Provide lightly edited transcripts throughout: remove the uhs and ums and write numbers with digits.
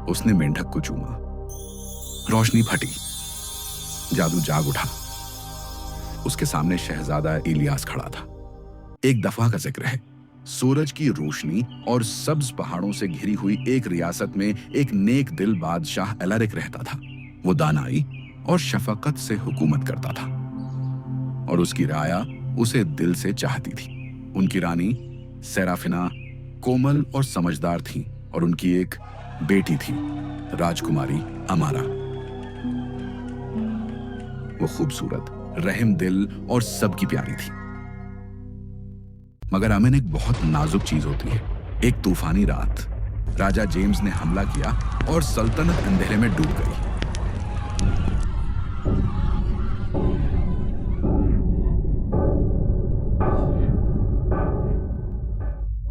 उसने मेंढक को चूमा। रोशनी फटी, जादू जाग उठा। उसके सामने शहजादा इलियास खड़ा था। एक दफा का जिक्र है, सूरज की रोशनी और सब्ज पहाड़ों से घिरी हुई एक रियासत में एक नेक दिल बादशाह एलारिक रहता था। वो दानाई और शफकत से हुकूमत करता था और उसकी राया उसे दिल से चाहती थी। उनकी रानी सेराफिना कोमल और समझदार थी और उनकी एक बेटी थी, राजकुमारी अमारा। वो खूबसूरत, रहम दिल और सबकी प्यारी थी। मगर अमन एक बहुत नाजुक चीज होती है। एक तूफानी रात राजा जेम्स ने हमला किया और सल्तनत अंधेरे में डूब गई।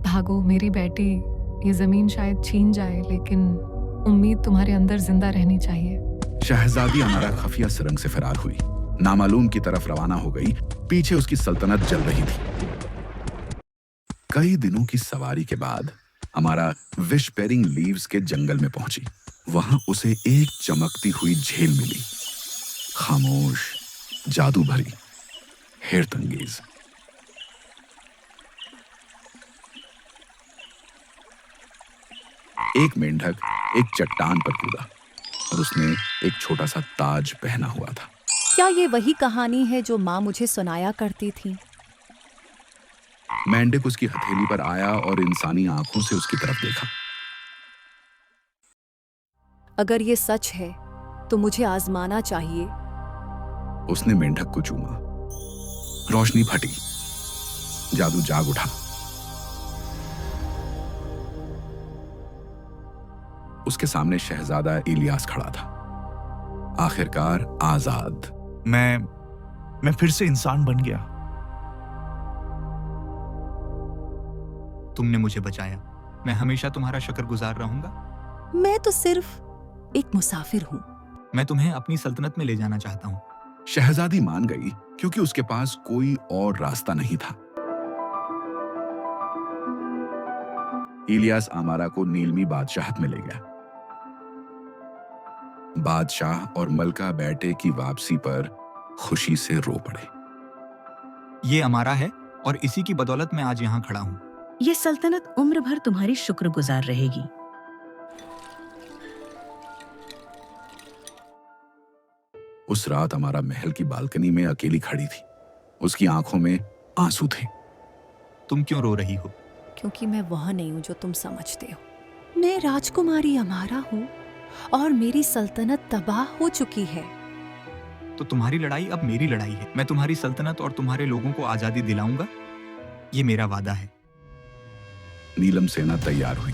भागो मेरी बेटी, ये जमीन शायद छीन जाए लेकिन उम्मीद तुम्हारे अंदर जिंदा रहनी चाहिए। शहजादी अमारा खुफिया सुरंग से फरार हुई, नामालूम की तरफ रवाना हो गई। पीछे उसकी सल्तनत जल रही थी। कई दिनों की सवारी के बाद अमारा विश पेरिंग लीव्स के जंगल में पहुंची। वहां उसे एक चमकती हुई झील मिली, खामोश, जादू भरी, हैरतअंगेज। एक मेंढक एक चट्टान पर कूदा और उसने एक छोटा सा ताज पहना हुआ था। क्या ये वही कहानी है जो माँ मुझे सुनाया करती थी? मेंढक उसकी हथेली पर आया और इंसानी आंखों से उसकी तरफ देखा। अगर ये सच है तो मुझे आजमाना चाहिए। उसने मेंढक को चूमा। रोशनी फटी, जादू जाग उठा। उसके सामने शहजादा इलियास खड़ा था, आखिरकार आजाद। मैं फिर से इंसान बन गया। तुमने मुझे बचाया। मैं हमेशा तुम्हारा शुक्रगुजार रहूंगा। मैं तो सिर्फ एक मुसाफिर हूँ। मैं तुम्हें अपनी सल्तनत में ले जाना चाहता हूँ। शहजादी मान गई क्योंकि उसके पास कोई और रास्ता नहीं था। इलियास अमारा को नीलमी बादशाहत में ले गया। बादशाह और मलका बेटे की वापसी पर खुशी से रो पड़े। ये अमारा है और इसी की बदौलत मैं आज यहाँ खड़ा हूँ। ये सल्तनत उम्र भर तुम्हारी शुक्रगुजार रहेगी। उस रात अमारा महल की बालकनी में अकेली खड़ी थी। उसकी आंखों में आंसू थे। तुम क्यों रो रही हो? क्योंकि मैं वह नहीं हूँ जो तुम समझते हो। मैं राजकुमारी अमारा हूँ और मेरी सल्तनत तबाह हो चुकी है। तो तुम्हारी लड़ाई अब मेरी लड़ाई है। मैं तुम्हारी सल्तनत और तुम्हारे लोगों को आजादी दिलाऊंगा। ये मेरा वादा है। नीलम सेना तैयार हुई।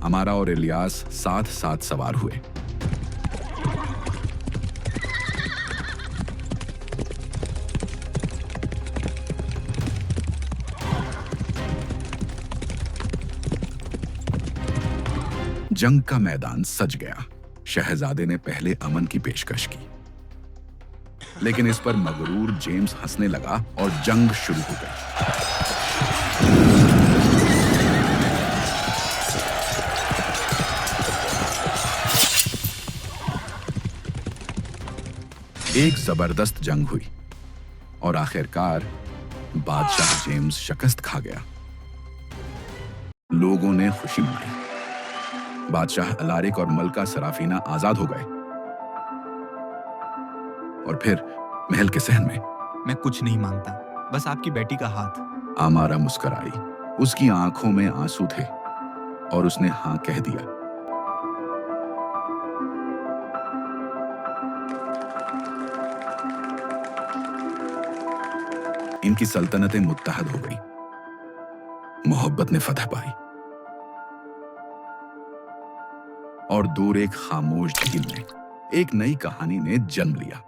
अमारा और इलियास साथ साथ सवार हुए। जंग का मैदान सज गया। शहजादे ने पहले अमन की पेशकश की, लेकिन इस पर मगरूर जेम्स हंसने लगा और जंग शुरू हो गई। एक जबरदस्त जंग हुई और आखिरकार बादशाह जेम्स शिकस्त खा गया। लोगों ने खुशी मनाई। बादशाह एलारिक और मलका सराफीना आजाद हो गए। और फिर महल के सहन में मैं कुछ नहीं मांगता, बस आपकी बेटी का हाथ। अमारा मुस्कुराई। उसकी आंखों में आंसू थे और उसने हां कह दिया। इनकी सल्तनतें मुत्तहद हो गई। मोहब्बत ने फतह पाई और दूर एक खामोश झील में एक नई कहानी ने जन्म लिया।